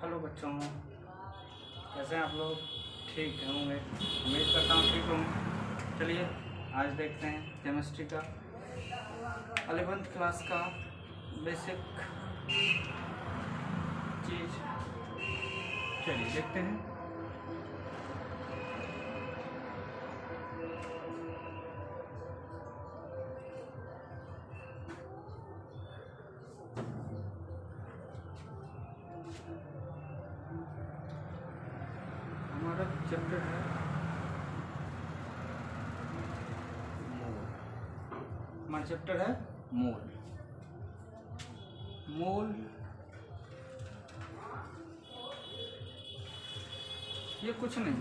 Hello बच्चों, कैसे हैं आप लोग? ठीक होंगे, उम्मीद करता हूँ ठीक होंगे। चलिए आज देखते हैं केमिस्ट्री का 11th क्लास का बेसिक चीज़। चलिए देखते हैं। हमारा चैप्टर है मोल। हमारा चैप्टर है मोल। मोल ये कुछ नहीं,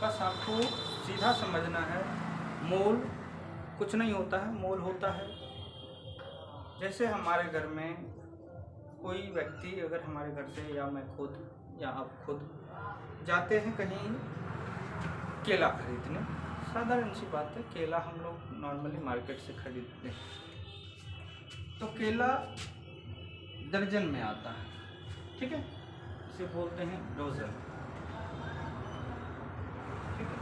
बस आपको सीधा समझना है। मोल कुछ नहीं होता है, मोल होता है जैसे हमारे घर में कोई व्यक्ति अगर हमारे घर से या मैं खुद या आप खुद जाते हैं कहीं केला खरीदने, साधारण सी बात है, केला हम लोग नॉर्मली मार्केट से खरीदते हैं, तो केला दर्जन में आता है, ठीक है, इसे बोलते हैं डोजन, ठीक है।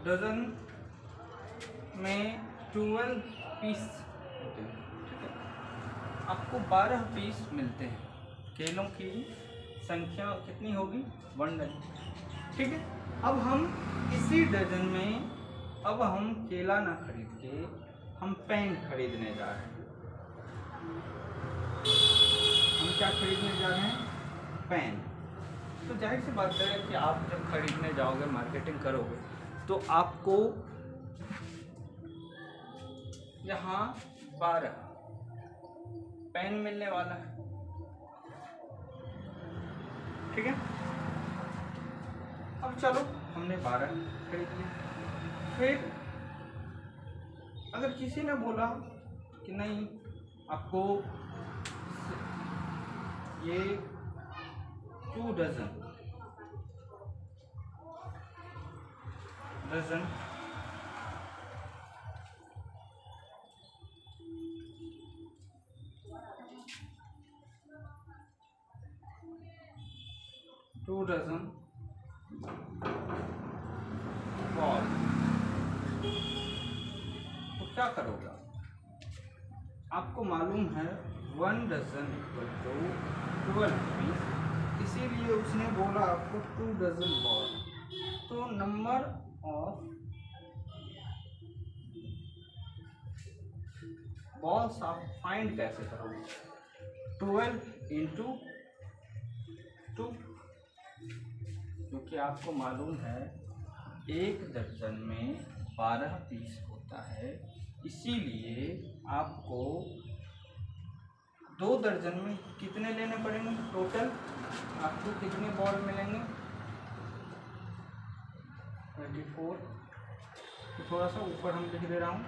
डजन में 12 पीस होते हैं, ठीक है। आपको 12 पीस मिलते हैं। केलों की संख्या कितनी होगी? 1 डजन, ठीक है। अब हम इसी डजन में अब हम केला ना खरीद के हम पेन खरीदने जा रहे हैं। हम क्या खरीदने जा रहे हैं? पेन। तो जाहिर सी बात है कि आप जब खरीदने जाओगे, मार्केटिंग करोगे, तो आपको यहाँ 12 पेन मिलने वाला है, ठीक है। अब चलो हमने 12 खरीद लिए। फिर अगर किसी ने बोला कि नहीं, आपको ये 2 डजन 2 डजन बॉल, तो क्या करोगे? आपको मालूम है 1 डजन इक्वल टू 12 पीस, इसीलिए उसने बोला आपको 2 डजन बॉल। तो नंबर ऑफ बॉल्स आप फाइंड कैसे करोगे? 12 इंटू 2, क्योंकि आपको मालूम है एक दर्जन में 12 पीस होता है, इसीलिए आपको 2 दर्जन में कितने लेने पड़ेंगे? टोटल आपको कितने बॉल मिलेंगे? 24। तो थोड़ा सा ऊपर हम लिख दे रहा हूँ,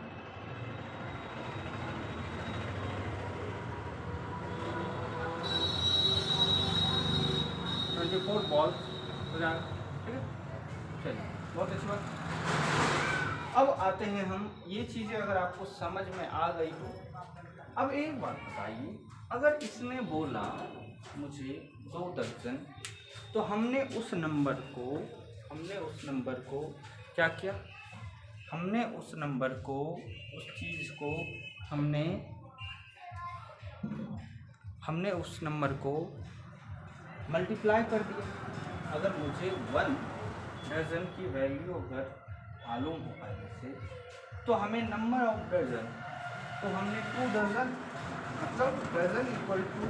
24 बॉल्स हो जाएगा, ठीक है। चलिए, बहुत अच्छी बात। अब आते हैं हम, ये चीज़ें अगर आपको समझ में आ गई तो अब एक बात बताइए, अगर इसने बोला मुझे 2 दर्जन, तो हमने उस नंबर को क्या किया? हमने उस नंबर को, उस चीज़ को हमने उस नंबर को मल्टीप्लाई कर दिया। अगर मुझे 1 डजन की वैल्यू अगर मालूम हो पहले से, तो हमें नंबर ऑफ डजन, तो हमने 2 डजन मतलब डजन इक्वल टू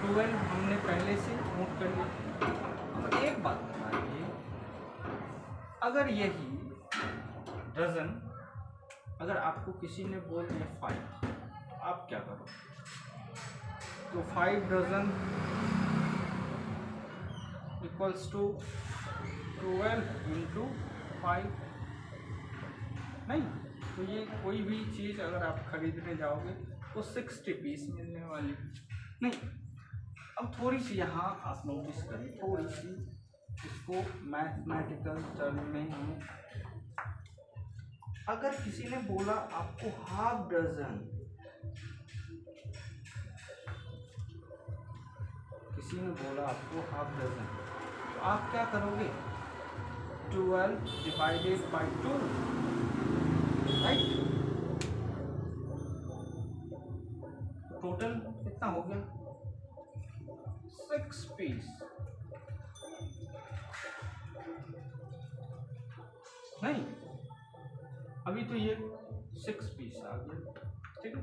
12 हमने पहले से नोट कर लिया। अब एक बात बताइए, अगर यही डजन अगर आपको किसी ने बोल दिया 5, आप क्या करो? तो 5 डजन इक्वल्स टू 12 इंटू 5, नहीं, तो ये कोई भी चीज़ अगर आप खरीदने जाओगे तो 60 पीस मिलने वाली नहीं। अब थोड़ी सी यहाँ आप नोटिस करें, थोड़ी सी इसको मैथमेटिकल टर्म में हम, अगर किसी ने बोला आपको हाफ डजन किसी ने बोला आपको हाफ डजन, तो आप क्या करोगे, 12 डिवाइडेड बाई 2, राइट। टोटल कितना हो गया, 6 पीस, नहीं अभी तो ये 6 पीस आ गया, ठीक है।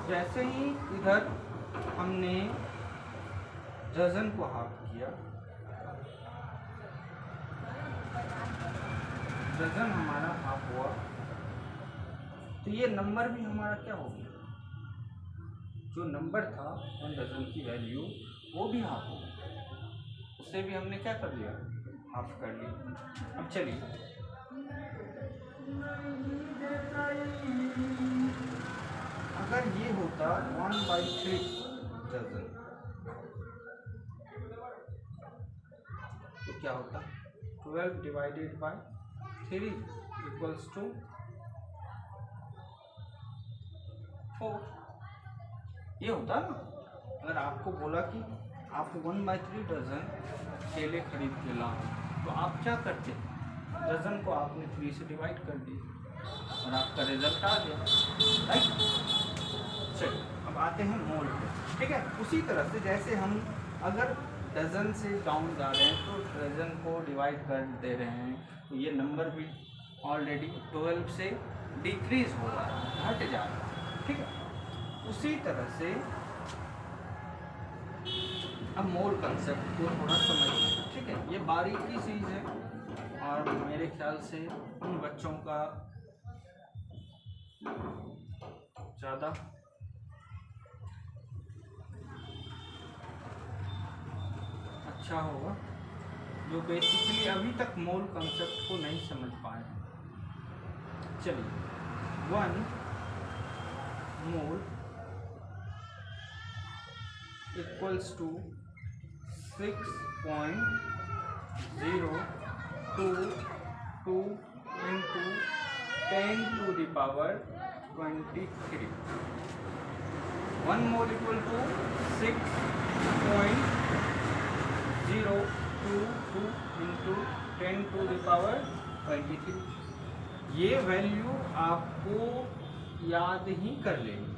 जैसे ही इधर हमने डजन को हाफ किया, डजन हमारा हाफ हुआ, तो ये नंबर भी हमारा क्या हो गया, जो नंबर था 1 डजन की वैल्यू वो भी हाफ हो गया, उसे भी हमने क्या कर लिया, हाफ कर लिया। अब चलिए अगर ये होता 1/3 डजन, तो क्या होता, 12 डिवाइडेड बाय 3 इक्वल्स टू 4, ये होता ना। अगर आपको बोला कि आप 1/3 डजन केले खरीद के लाओ, तो आप क्या करते, डजन को आपने 3 से डिवाइड कर दिया और आपका रिजल्ट आ गया, राइट। चलिए अब आते हैं मोल पे, ठीक है। उसी तरह से जैसे हम अगर डजन से डाउन जा रहे हैं तो डजन को डिवाइड कर दे रहे हैं, तो ये नंबर भी ऑलरेडी 12 से डिक्रीज हो रहा है, घट जा रहा है, ठीक है। उसी तरह से अब मोल कंसेप्ट को थोड़ा समझना, ठीक है। ये बारीकी चीज़ है और मेरे ख्याल से उन बच्चों का ज़्यादा अच्छा होगा जो बेसिकली अभी तक मोल कंसेप्ट को नहीं समझ पाए। चलिए 1 mole equals to 6.022 into 10 to the power 23। 1 mole equal to 6.022 into 10 to the power 23। ये वैल्यू आपको याद ही कर लेनी,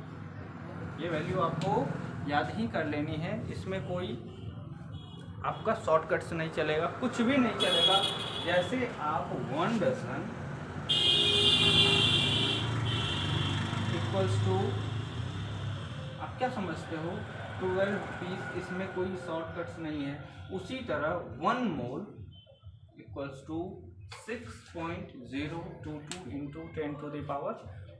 ये वैल्यू आपको याद ही कर लेनी है। इसमें कोई आपका शॉर्टकट्स नहीं चलेगा, कुछ भी नहीं चलेगा। जैसे आप 1 डजन इक्वल्स टू, आप क्या समझते हो, 12 पीस, इसमें कोई शॉर्टकट्स नहीं है। उसी तरह 1 mole equals to 6.022 into 10 to the power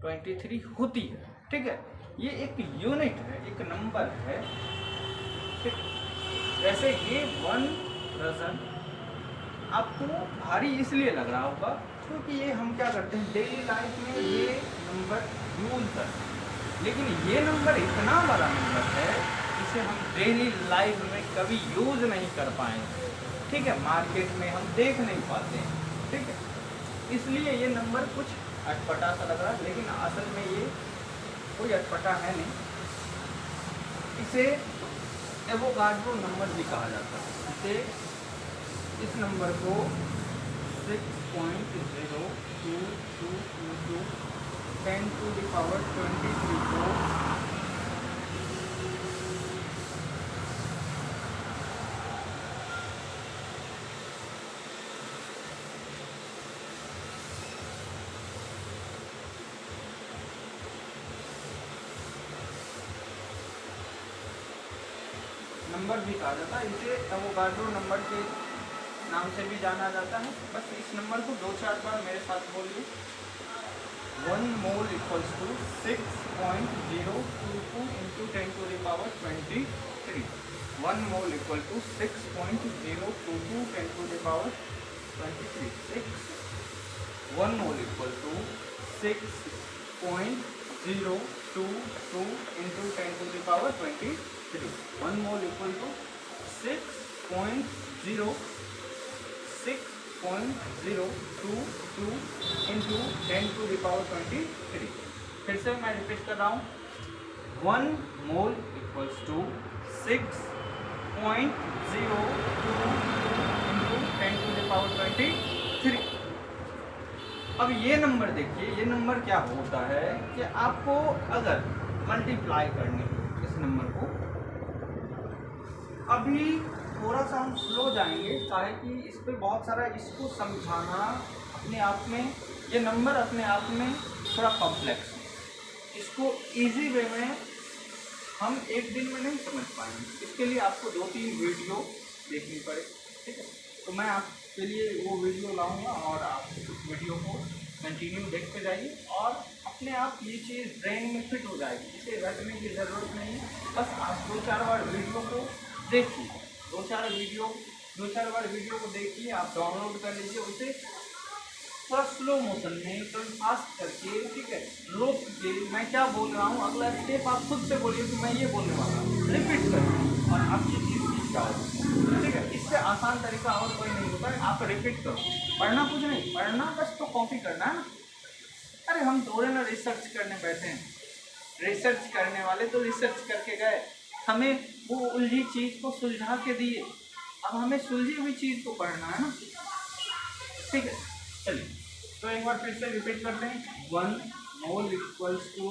23 होती है, ठीक है। ये एक यूनिट है, एक नंबर है, ठीक। जैसे ये 1 डजन आपको भारी इसलिए लग रहा होगा क्योंकि ये हम क्या करते हैं डेली लाइफ में ये नंबर यूज करते हैं, लेकिन ये नंबर इतना बड़ा नंबर है इसे हम डेली लाइफ में कभी यूज नहीं कर पाएंगे, ठीक है। मार्केट में हम देख नहीं पाते हैं, ठीक है। इसलिए ये नंबर कुछ अटपटा सा लग रहा है, लेकिन असल में ये कोई अटपटा है नहीं। इसे एवोगाड्रो नंबर भी कहा जाता है। इसे इस नंबर को 6.022 into 10 to the power 23 को नंबर भी कहा जाता है। इसे एवोगाड्रो नंबर के नाम से भी जाना जाता है। बस इस नंबर को 2-4 बार मेरे साथ बोलिए। 1 mole equals to 6.022 into 10 to the power 23। 1 mole equal to 6.022 10 to the power 23। 1 mole equal to 6.022 into 10 to the power 23। 1 mole equal to 6.022 into 10 to the power 23। फिर से मैं रिपीट कर रहा हूँ, 1 मोल इक्वल्स टू 6.02 into 10⁻23। अब ये number देखिए, ये नंबर क्या होता है कि आपको अगर मल्टीप्लाई करने इस नंबर को, अभी थोड़ा सा हम स्लो जाएंगे काहे कि इस पे बहुत सारा इसको समझाना अपने आप में, ये नंबर अपने आप में थोड़ा कॉम्प्लेक्स है, इसको इजी वे में हम एक दिन में नहीं समझ पाएंगे, इसके लिए आपको 2-3 वीडियो देखनी पड़े, ठीक है। तो मैं आपके लिए वो वीडियो लाऊंगा और आप उस वीडियो को कंटिन्यू देखते जाइए और अपने आप ये चीज़ ब्रेन में फिट हो जाएगी, इसे रटने की ज़रूरत नहीं है। बस आप 2-4 बार वीडियो को देखिए, 2-4 बार वीडियो को देखिए, आप डाउनलोड कर लीजिए उसे थोड़ा स्लो मोशन में, थोड़ा फास्ट करके, ठीक है, रोक के मैं क्या बोल रहा हूँ अगला स्टेप आप खुद से बोलिए कि मैं ये बोलने वाला हूँ, रिपीट करिए और आप ये चीज़ सीख जाओ, ठीक है। इससे आसान तरीका और कोई नहीं होता है, आप रिपीट करो, पढ़ना कुछ नहीं, पढ़ना बस तो कॉपी करना है ना। अरे हम थोड़े ना रिसर्च करने बैठे हैं, रिसर्च करने वाले तो रिसर्च करके गए, हमें वो उलझी चीज़ को सुलझा के दिए, अब हमें सुलझी हुई चीज़ को पढ़ना है ना, ठीक है। चलिए तो एक बार फिर से रिपीट करते हैं, 1 mole equals to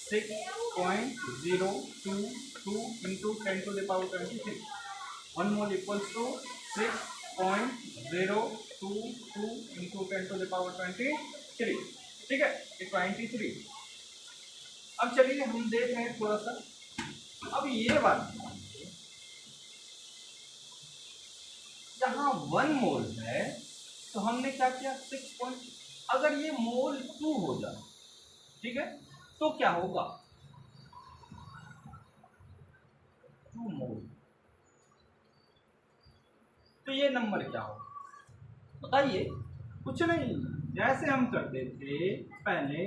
6.022 into 10⁻23। 1 mole equals to 6.022 into 10⁻23, ठीक है, ये 23। अब चलिए हम देख रहे हैं थोड़ा सा, अब ये बात जहाँ 1 मोल है तो हमने क्या किया, 6 अगर ये मोल 2 हो जाए, ठीक है, तो क्या होगा, 2 मोल, तो ये नंबर क्या होगा बताइए। कुछ नहीं, जैसे हम करते थे पहले,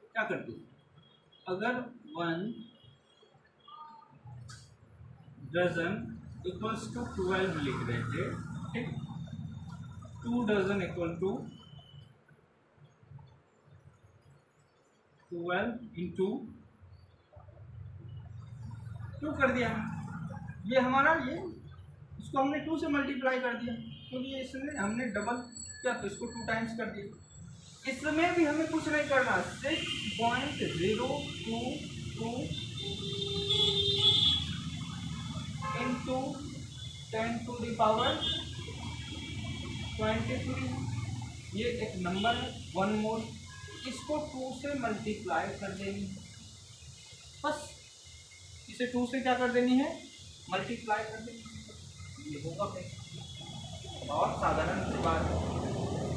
क्या करते थे, अगर 1 डजन इक्वल्स टू 12 लिख रहे थे, ठीक, 2 डजन इक्वल टू 12 इंटू 2 कर दिया, ये हमारा ये इसको हमने 2 से मल्टीप्लाई कर दिया, क्योंकि इसमें हमने डबल क्या तो इसको 2 टाइम्स कर दिया। इसमें भी हमें कुछ नहीं करना, 6.022 इंटू 10⁻23, ये एक नंबर है 1 मोल, इसको 2 से मल्टीप्लाई कर देनी है, बस इसे 2 से क्या कर देनी है, मल्टीप्लाई कर देनी है, ये होगा भाई, बहुत साधारण सी बात है,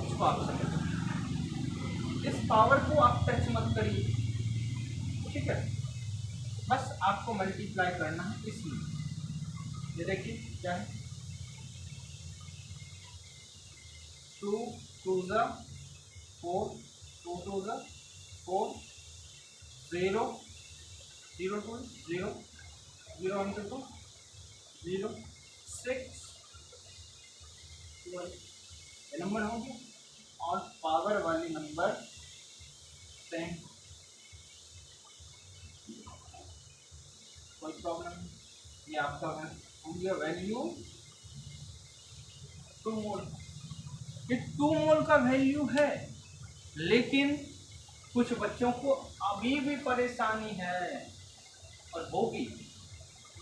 इसको आप समझ, इस पावर को आप टच मत करिए, ठीक है, बस आपको मल्टीप्लाई करना है इसमें। ये देखिए क्या है, 2 2 4, 2 2 4, 0 0 2 0 0 1 2 0 6 12, ये नंबर हो गया, और पावर वाली नंबर 10, कोई प्रॉब्लम नहीं, ये आपका हो गया वैल्यू 2 मोल। ये 2 मोल का वैल्यू है, लेकिन कुछ बच्चों को अभी भी परेशानी है और होगी,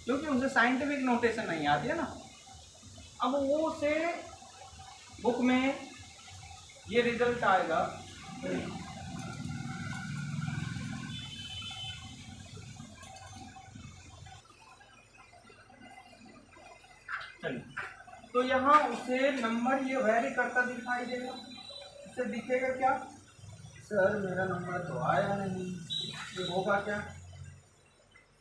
क्योंकि उनसे साइंटिफिक नोटेशन नहीं आती है ना। अब वो से बुक में ये रिजल्ट आएगा, चलिए तो यहाँ उसे नंबर ये वेरी करता दिखाई देगा, उसे दिखेगा क्या, सर मेरा नंबर तो आया नहीं, ये होगा क्या,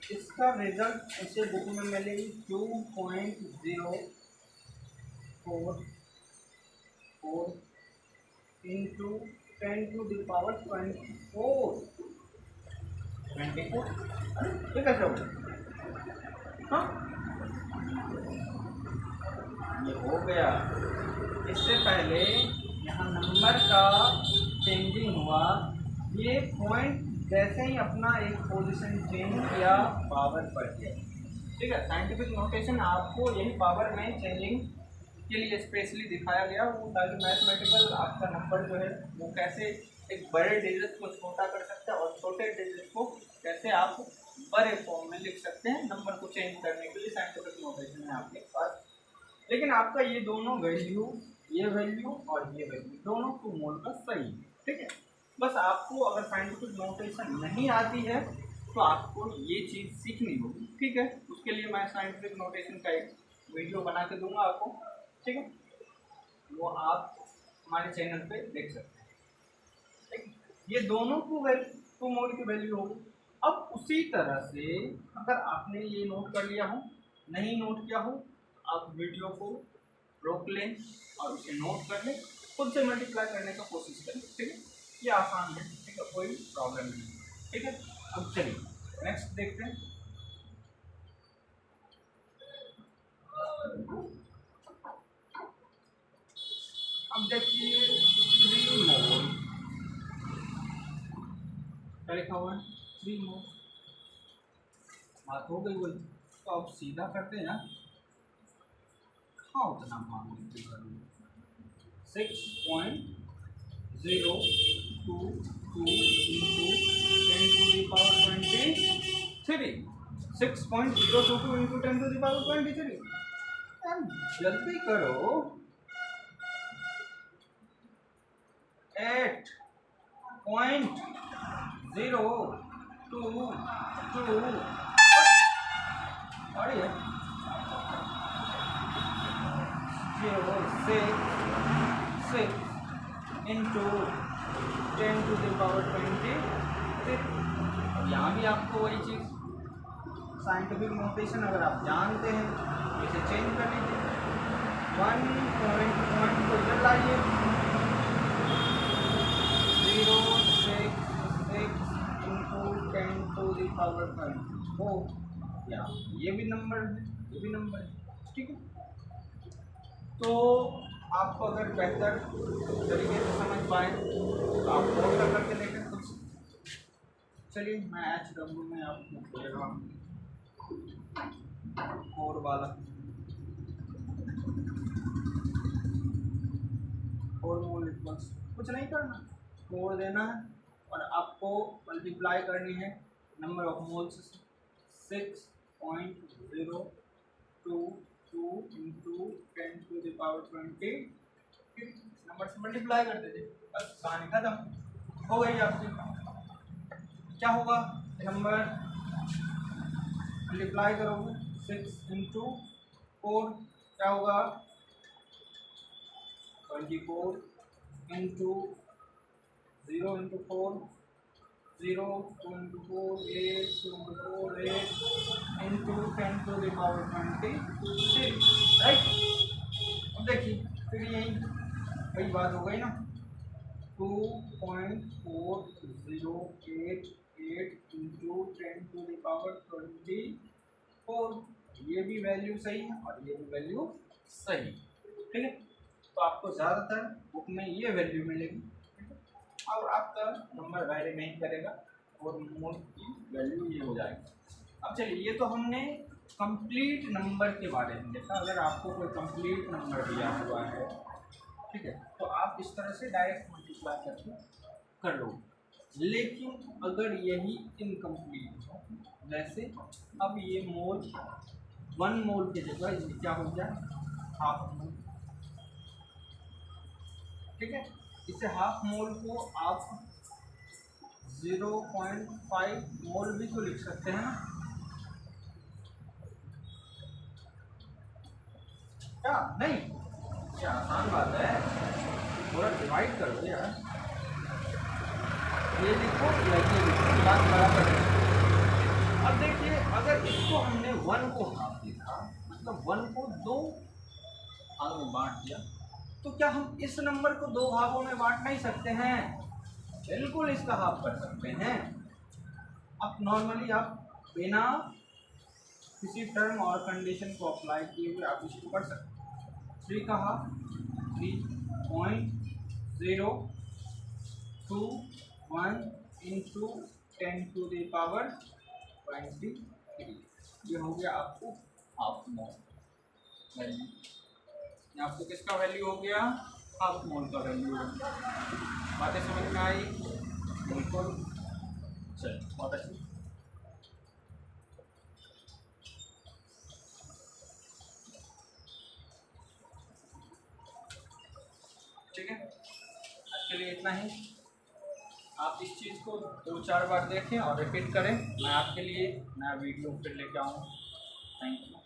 इसका रिजल्ट उसे बुक में मिलेगी 2.044 इंटू 10⁻24, ठीक है सर, हाँ ये हो गया। इससे पहले यहाँ नंबर का चेंजिंग हुआ, ये जैसे ही अपना एक पोजीशन चेंज किया पावर बढ़ गया। ठीक है, साइंटिफिक नोटेशन आपको यही पावर में चेंजिंग के लिए स्पेशली दिखाया गया, वो ताकि मैथमेटिकल आपका नंबर जो है वो कैसे एक बड़े डिजिट को छोटा कर सकते हैं और छोटे डिजिट को कैसे आप बड़े फॉर्म में लिख सकते हैं नंबर को चेंज करने के लिए साइंटिफिक नोटेशन है आपके पास। लेकिन आपका ये दोनों वैल्यू, ये वैल्यू और ये वैल्यू दोनों टू मोल का सही है। ठीक है, बस आपको अगर साइंटिफिक नोटेशन नहीं आती है तो आपको ये चीज़ सीखनी होगी। ठीक है, उसके लिए मैं साइंटिफिक नोटेशन का एक वीडियो बना के दूंगा आपको। ठीक है, वो आप हमारे चैनल पे देख सकते हैं। ठीक, ये दोनों टू मोल की वैल्यू होगी। अब उसी तरह से अगर आपने ये नोट कर लिया हो, नहीं नोट किया हो, आप वीडियो को रोक लें और उसे नोट कर लें, खुद से मल्टीप्लाई करने का कोशिश करें। ठीक है, ये आसान है। ठीक है, कोई प्रॉब्लम नहीं। ठीक है, अब चलिए नेक्स्ट देखते हैं। अब देखिए 3 मोल, क्या लिखा हुआ है 3 मोल, बात हो गई वही। तो अब सीधा करते हैं ना, हाँ उतना मान 6.022 into 10 to the power 23, 6.022 into 10 to the power 23। जल्दी करो, 8.022 और ये 6 into 10 to the power 23। अब यहाँ भी आपको वही चीज़ साइंटिफिक नोटेशन अगर आप जानते हैं तो इसे चेंज कर लीजिए। 1 पॉइंट को इधर लाइए, 0.6 into 10 to the power 24, या ये भी नंबर है, ये भी नंबर है। ठीक है, तो आपको अगर बेहतर तरीके से समझ पाए तो आप और करके देखें कुछ। चलिए मैं HW में आपको दे रहा हूँ 4 वाला, 4 मोल इक्वल्स, कुछ नहीं करना, 4 देना है और आपको मल्टीप्लाई करनी है number of moles 6.022 into 10 to the power 20। Number से मल्टीप्लाई कर दीजिए, बस कहानी खत्म हो गई आपकी। क्या होगा, नंबर मल्टीप्लाई करोगे 6 into 4, क्या होगा 24 into 0 into 4, 0, 2 into 4, 8, 2 into 4, 8 into 10 to the power 26, right. अब देखिए फिर यही वही बात हो गई ना, 2.4088 into 10 to the power 24, ये भी वैल्यू सही है और ये भी वैल्यू सही। ठीक है, तो आपको ज़्यादातर बुक में ये वैल्यू मिलेगी और आपका नंबर वैरी नहीं करेगा और मोल की वैल्यू ये हो जाएगी। अब चलिए, ये तो हमने कंप्लीट नंबर के बारे में देखा। अगर आपको कोई कंप्लीट नंबर दिया हुआ है, ठीक है, तो आप इस तरह से डायरेक्ट मल्टीप्लाई करके कर लो। लेकिन अगर यही इनकम्प्लीट हो, जैसे अब ये मोल 1 मोल की जगह ये क्या हो जाए हाफ मोल। ठीक है, इसे हाफ मोल को आप 0.5 मोल भी तो लिख सकते हैं ना, क्या नहीं, क्या आसान बात है, थोड़ा डिवाइड कर दो यार, ये लिखो या ये लिखो, बात बराबर है। अब देखिए अगर इसको हमने 1 को हाफ लिखा, मतलब 1 को 2 भाग में बांट दिया, तो क्या हम इस नंबर को 2 भागों में बांट नहीं सकते हैं? बिल्कुल इसका हाफ कर सकते हैं। अब नॉर्मली आप बिना किसी टर्म और कंडीशन को अप्लाई किए हुए आप इसको कर सकते हैं। 3 का हाफ 3.021 into 10⁻23। ये हो गया आपको हाफ मोल वैल्यू। ये आपको किसका वैल्यू हो गया? हाफ मोल का वैल्यू हो गया। बातें समझ में आई? बिल्कुल। चलिए, बहुत अच्छी। ठीक है, आज के लिए इतना ही। आप इस चीज़ को 2-4 बार देखें और रिपीट करें। मैं आपके लिए नया वीडियो फिर लेके आऊँ। Thank you.